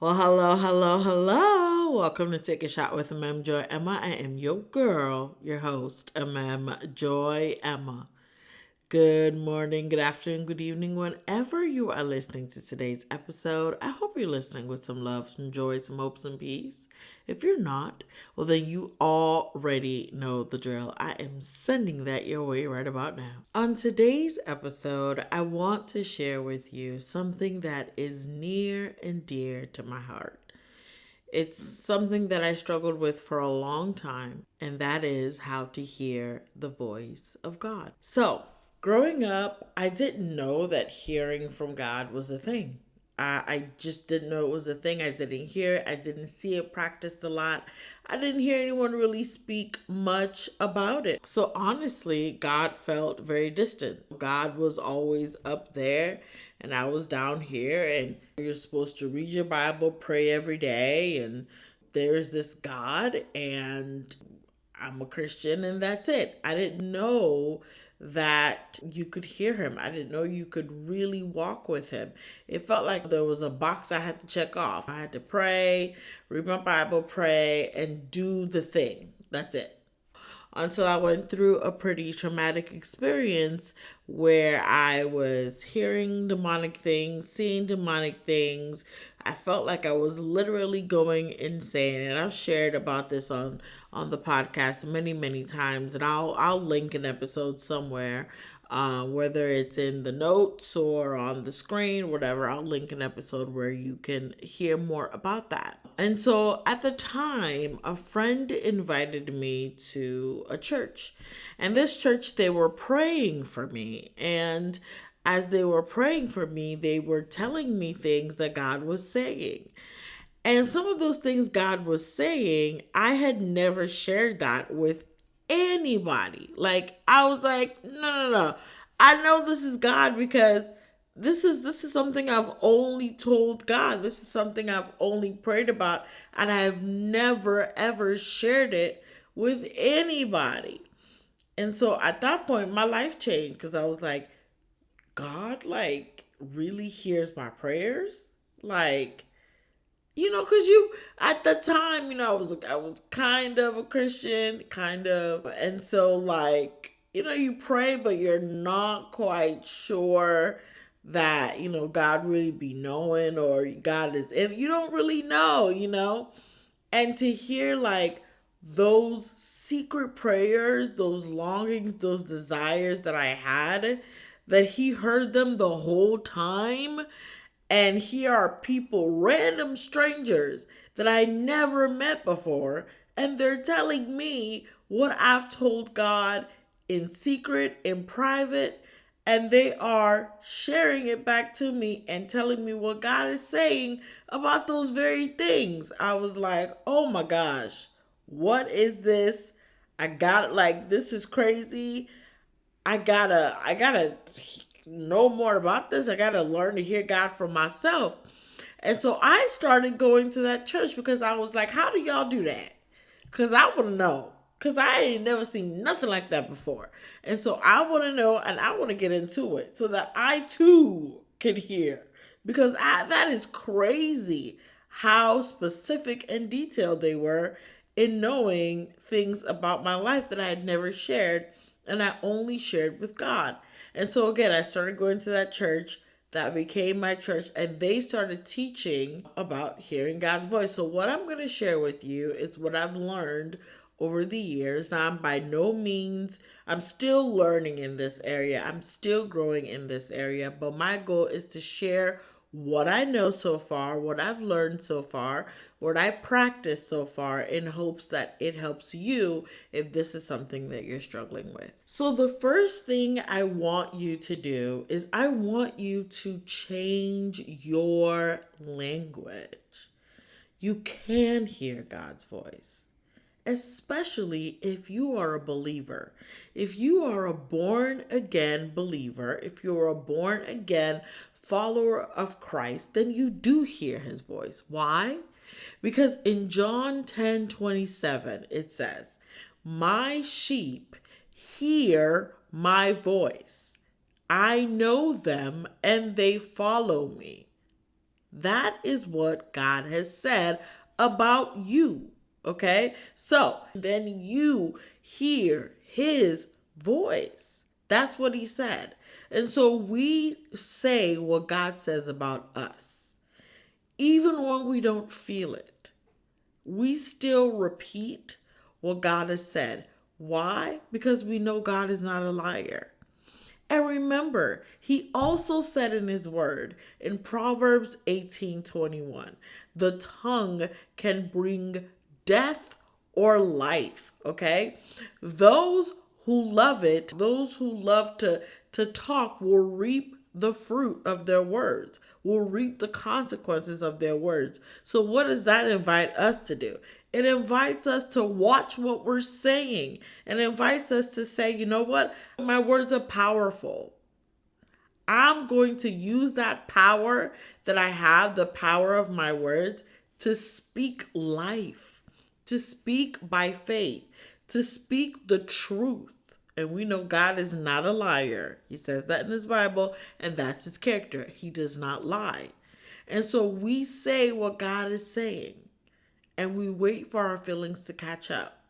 Well, hello, hello, hello. Welcome to Take a Shot with Emem Joy Emma. I am your girl, your host, Emem Joy Emma. Good morning, good afternoon, good evening, whenever you are listening to today's episode. I hope you're listening with some love, some joy, some hope, some peace. If you're not, well, then you already know the drill. I am sending that your way right about now. On today's episode, I want to share with you something that is near and dear to my heart. It's something that I struggled with for a long time, and that is how to hear the voice of God. So, growing up, I didn't know that hearing from God was a thing. I just didn't know it was a thing. I didn't hear it. I didn't see it practiced a lot. I didn't hear anyone really speak much about it. So honestly, God felt very distant. God was always up there and I was down here, and you're supposed to read your Bible, pray every day, and there's this God, and I'm a Christian, and that's it. I didn't know that you could hear him. I didn't know you could really walk with him. It felt like there was a box I had to check off. I had to pray, read my Bible, pray, and do the thing. That's it. Until I went through a pretty traumatic experience where I was hearing demonic things, seeing demonic things. I felt like I was literally going insane, and I've shared about this on the podcast many times, and I'll link an episode somewhere, whether it's in the notes or on the screen, whatever. I'll link an episode where you can hear more about that. And so at the time, a friend invited me to a church. And this church, they were praying for me. And as they were praying for me, they were telling me things that God was saying. And some of those things God was saying, I had never shared that with anybody. Like, I was like, no. I know this is God because this is something I've only told God. This is something I've only prayed about, and I have never ever shared it with anybody. And so at that point my life changed because I was like, God like really hears my prayers? Like, because you at the time, I was kind of a Christian, kind of, and so like, you pray, but you're not quite sure that God really be knowing, or God is, and you don't really know. And to hear like those secret prayers, those longings, those desires that I had, that He heard them the whole time. And here are people, random strangers that I never met before, and they're telling me what I've told God in secret, in private, and they are sharing it back to me and telling me what God is saying about those very things. I was like, oh my gosh, what is this? I got it. Like, this is crazy. I gotta know more about this. I gotta learn to hear God for myself. And so I started going to that church because I was like, how do y'all do that? Because I want to know. Because I ain't never seen nothing like that before. And so I want to know, and I want to get into it so that I too can hear. Because that is crazy how specific and detailed they were in knowing things about my life that I had never shared, and I only shared with God. And so again, I started going to that church. That became my church, and they started teaching about hearing God's voice. So what I'm going to share with you is what I've learned over the years. Now, I'm by no means, I'm still learning in this area. I'm still growing in this area, but my goal is to share what I know so far, what I've learned so far, what I practiced so far, in hopes that it helps you if this is something that you're struggling with. So, the first thing I want you to do is I want you to change your language. You can hear God's voice, especially if you are a believer. If you are a born again believer, if you're a born again follower of Christ, then you do hear His voice. Why? Because in John 10:27, it says, my sheep hear my voice. I know them and they follow me. That is what God has said about you. Okay? So then you hear his voice. That's what he said. And so we say what God says about us, even when we don't feel it. We still repeat what God has said. Why? Because we know God is not a liar. And remember, he also said in his word in Proverbs 18:21, the tongue can bring death or life. Okay? Those who love it, those who love to talk will reap the fruit of their words, will reap the consequences of their words. So, what does that invite us to do? It invites us to watch what we're saying and invites us to say, you know what? My words are powerful. I'm going to use that power that I have, the power of my words, to speak life, to speak by faith, to speak the truth. And we know God is not a liar. He says that in his Bible, and that's his character. He does not lie. And so we say what God is saying, and we wait for our feelings to catch up.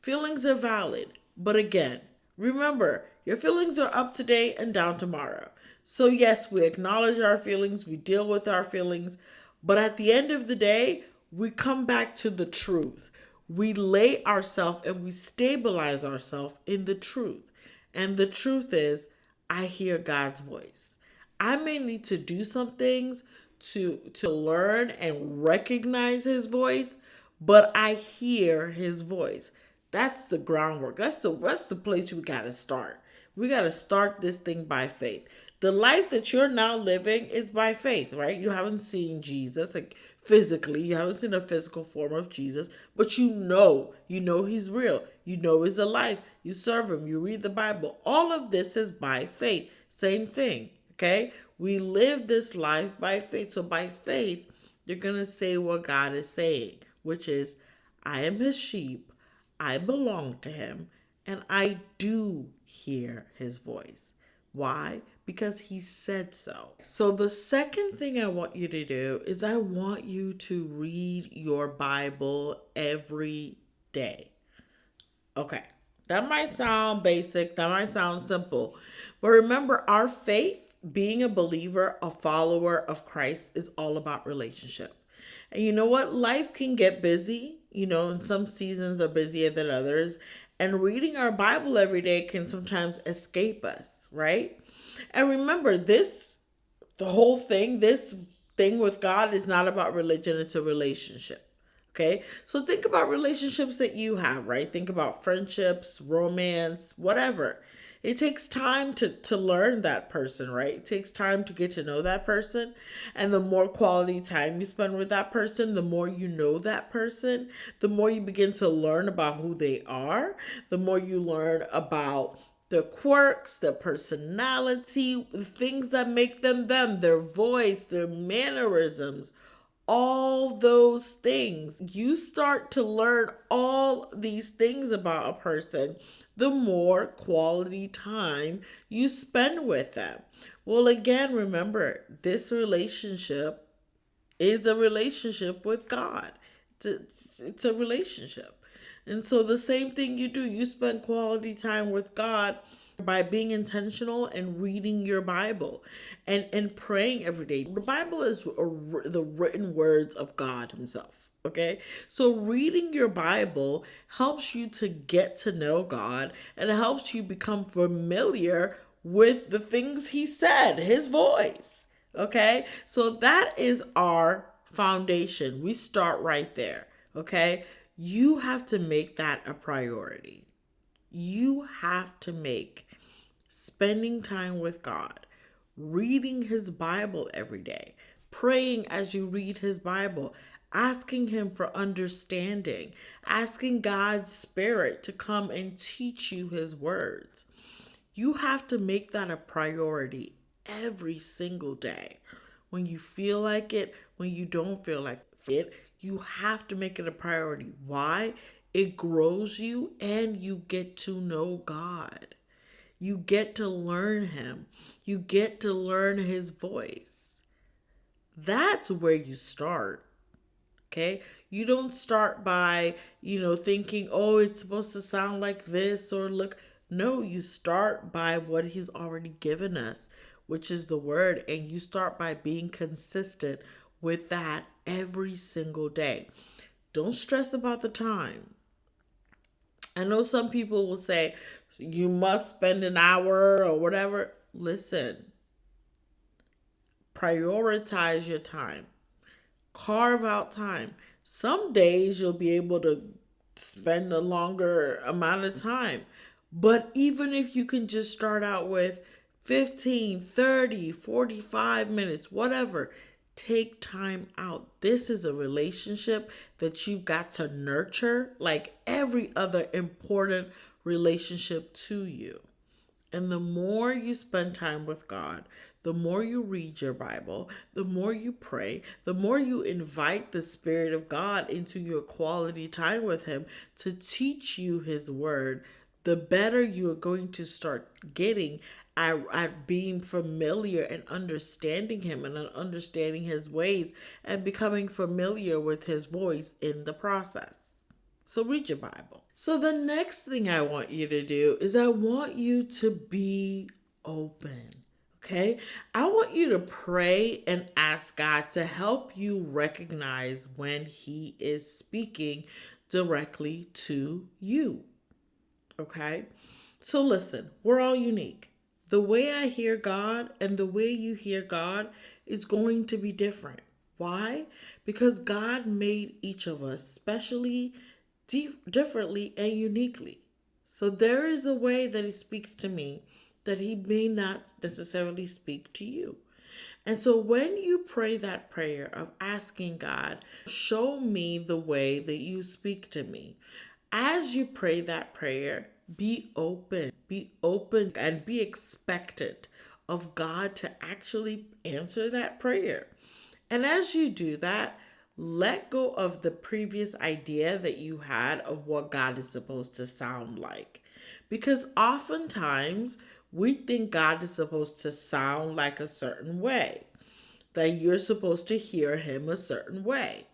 Feelings are valid, but again, remember, your feelings are up today and down tomorrow. So, yes, we acknowledge our feelings, we deal with our feelings, but at the end of the day, we come back to the truth. We lay ourselves and we stabilize ourselves in the truth. And the truth is, I hear God's voice. I may need to do some things to learn and recognize his voice, but I hear his voice. That's the groundwork. That's the place we gotta start. We gotta start this thing by faith. The life that you're now living is by faith, right? You haven't seen Jesus like physically. You haven't seen a physical form of Jesus, but you know he's real. You know he's alive. You serve him. You read the Bible. All of this is by faith. Same thing, okay? We live this life by faith. So by faith, you're going to say what God is saying, which is, I am his sheep. I belong to him, and I do hear his voice. Why? Because he said so. So the second thing I want you to do is I want you to read your Bible every day. Okay. That might sound basic, that might sound simple. But remember, our faith, being a believer, a follower of Christ, is all about relationship. And you know what? Life can get busy, and some seasons are busier than others. And reading our Bible every day can sometimes escape us, right? And remember, this thing with God is not about religion, it's a relationship. Okay, so think about relationships that you have, right? Think about friendships, romance, whatever. It takes time to learn that person, right? It takes time to get to know that person. And the more quality time you spend with that person, the more you know that person, the more you begin to learn about who they are, the more you learn about their quirks, their personality, the things that make them them, their voice, their mannerisms, all those things. You start to learn all these things about a person, the more quality time you spend with them. Well, again, remember, this relationship is a relationship with God. It's a relationship. And so the same thing you do, you spend quality time with God by being intentional and reading your Bible and praying every day. The Bible is the written words of God himself. Okay, so reading your Bible helps you to get to know God, and it helps you become familiar with the things he said, his voice. Okay, so that is our foundation. We start right there. Okay, you have to make that a priority. You have to make spending time with God, reading his Bible every day, praying as you read his Bible, asking him for understanding, asking God's Spirit to come and teach you his words. You have to make that a priority every single day. When you feel like it, when you don't feel like it, you have to make it a priority. Why? It grows you and you get to know God. You get to learn him. You get to learn his voice. That's where you start. Okay. You don't start by, thinking, oh, it's supposed to sound like this or look. No, you start by what he's already given us, which is the word. And you start by being consistent with that every single day. Don't stress about the time. I know some people will say, you must spend an hour or whatever. Listen, prioritize your time. Carve out time. Some days you'll be able to spend a longer amount of time. But even if you can just start out with 15, 30, 45 minutes, whatever, take time out. This is a relationship that you've got to nurture like every other important relationship to you. And the more you spend time with God, the more you read your Bible, the more you pray, the more you invite the Spirit of God into your quality time with Him to teach you His Word, the better you are going to start getting at being familiar and understanding Him and understanding His ways and becoming familiar with His voice in the process. So read your Bible. So the next thing I want you to do is I want you to be open. Okay? I want you to pray and ask God to help you recognize when He is speaking directly to you. Okay? So listen, we're all unique. The way I hear God and the way you hear God is going to be different. Why? Because God made each of us specially, differently, and uniquely. So there is a way that He speaks to me that He may not necessarily speak to you. And so when you pray that prayer of asking God, show me the way that you speak to me, as you pray that prayer, be open and be expectant of God to actually answer that prayer. And as you do that, let go of the previous idea that you had of what God is supposed to sound like. Because oftentimes we think God is supposed to sound like a certain way, that you're supposed to hear Him a certain way.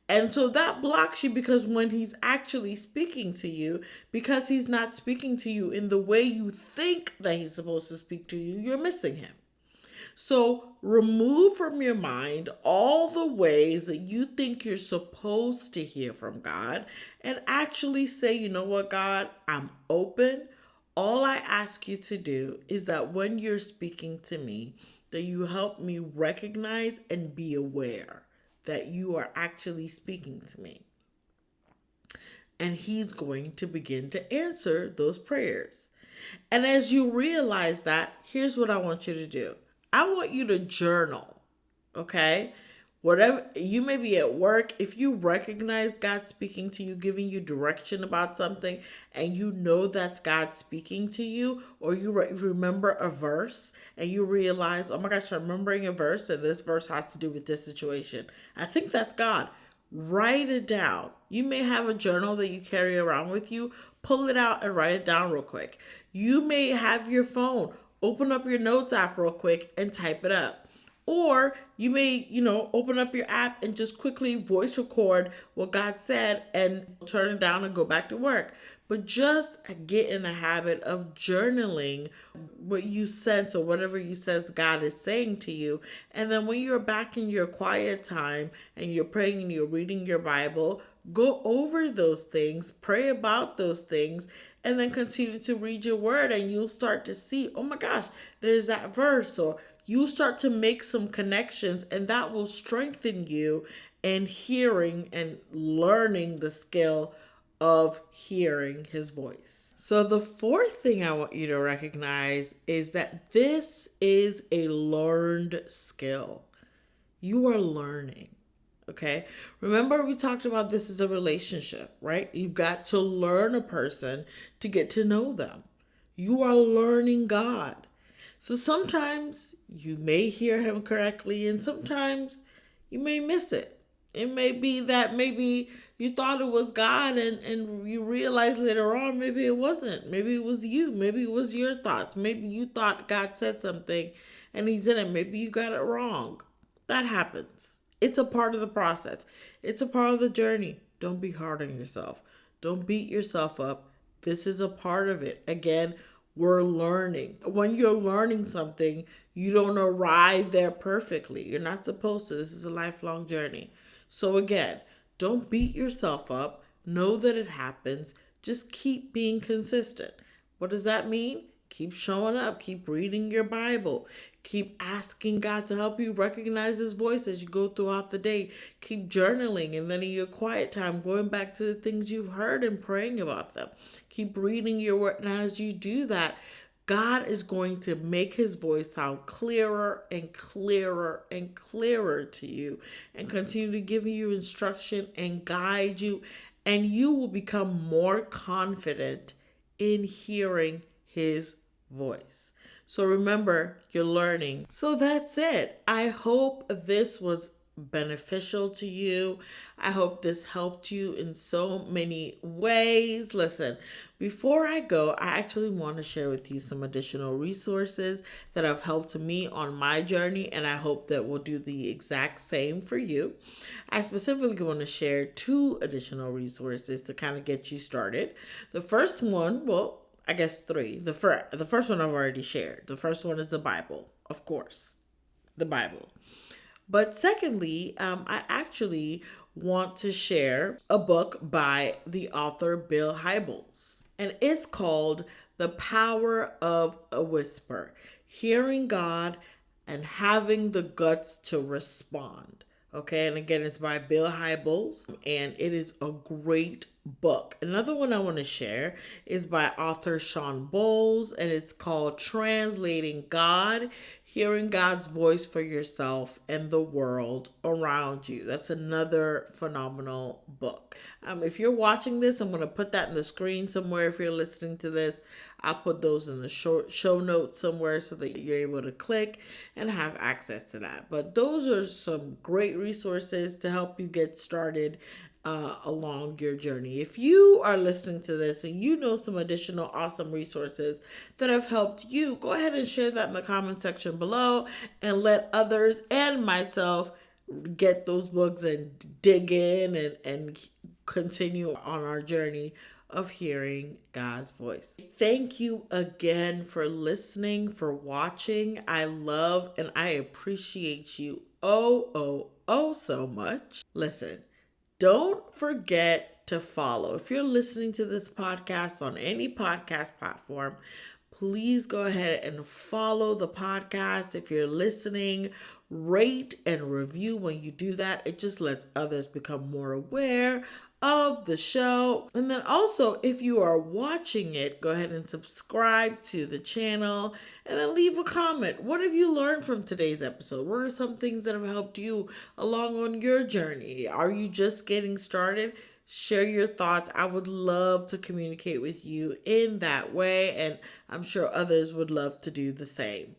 And so that blocks you because when He's actually speaking to you, because He's not speaking to you in the way you think that He's supposed to speak to you, you're missing Him. So remove from your mind all the ways that you think you're supposed to hear from God and actually say, you know what, God, I'm open. All I ask you to do is that when you're speaking to me, that you help me recognize and be aware that you are actually speaking to me. And He's going to begin to answer those prayers. And as you realize that, here's what I want you to do. I want you to journal, okay? Whatever, you may be at work, if you recognize God speaking to you, giving you direction about something, and you know that's God speaking to you, or you remember a verse and you realize, oh my gosh, I'm remembering a verse and this verse has to do with this situation. I think that's God. Write it down. You may have a journal that you carry around with you. Pull it out and write it down real quick. You may have your phone. Open up your notes app real quick and type it up. Or you may, open up your app and just quickly voice record what God said and turn it down and go back to work. But just get in a habit of journaling what you sense or whatever you sense God is saying to you. And then when you're back in your quiet time and you're praying and you're reading your Bible, go over those things, pray about those things, and then continue to read your word, and you'll start to see, oh my gosh, there's that verse, or you start to make some connections, and that will strengthen you in hearing and learning the skill of hearing His voice. So the fourth thing I want you to recognize is that this is a learned skill. You are learning. Okay. Remember, we talked about this as a relationship, right? You've got to learn a person to get to know them. You are learning God. So sometimes you may hear Him correctly and sometimes you may miss it. It may be that maybe you thought it was God and you realize later on maybe it wasn't. Maybe it was you. Maybe it was your thoughts. Maybe you thought God said something and He didn't. Maybe you got it wrong. That happens. It's a part of the process. It's a part of the journey. Don't be hard on yourself. Don't beat yourself up. This is a part of it. Again, we're learning. When you're learning something, you don't arrive there perfectly. You're not supposed to. This is a lifelong journey. So, again, don't beat yourself up. Know that it happens. Just keep being consistent. What does that mean? Keep showing up. Keep reading your Bible. Keep asking God to help you recognize His voice as you go throughout the day. Keep journaling, and then in your quiet time, going back to the things you've heard and praying about them. Keep reading your word. And as you do that, God is going to make His voice sound clearer and clearer and clearer to you, and continue to give you instruction and guide you. And you will become more confident in hearing His voice. So remember, you're learning. So that's it. I hope this was beneficial to you. I hope this helped you in so many ways. Listen, before I go, I actually want to share with you some additional resources that have helped me on my journey, and I hope that will do the exact same for you. I specifically want to share two additional resources to kind of get you started. The first one, well, I guess three. The first one I've already shared. The first one is the Bible, of course, the Bible. But secondly, I actually want to share a book by the author Bill Hybels, and it's called The Power of a Whisper: Hearing God and Having the Guts to Respond. Okay, and again, it's by Bill Hybels, and it is a great book. Another one I want to share is by author Sean Bowles, and it's called Translating God: Hearing God's Voice for Yourself and the World Around You. That's another phenomenal book. If you're watching this, I'm going to put that in the screen somewhere. If you're listening to this, I'll put those in the show notes somewhere so that you're able to click and have access to that. But those are some great resources to help you get started along your journey. If you are listening to this and you know some additional awesome resources that have helped you, go ahead and share that in the comment section below and let others and myself get those books and dig in and continue on our journey of hearing God's voice. Thank you again for listening, for watching. I love and I appreciate you oh so much. Listen, don't forget to follow. If you're listening to this podcast on any podcast platform, please go ahead and follow the podcast. If you're listening, rate and review. When you do that, it just lets others become more aware of the show. And then also, if you are watching it, go ahead and subscribe to the channel and then leave a comment. What have you learned from today's episode? What are some things that have helped you along on your journey? Are you just getting started? Share your thoughts. I would love to communicate with you in that way, and I'm sure others would love to do the same.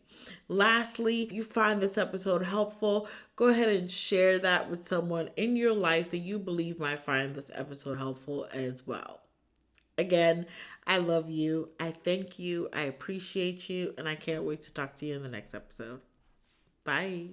Lastly, if you find this episode helpful, go ahead and share that with someone in your life that you believe might find this episode helpful as well. Again, I love you. I thank you. I appreciate you, and I can't wait to talk to you in the next episode. Bye.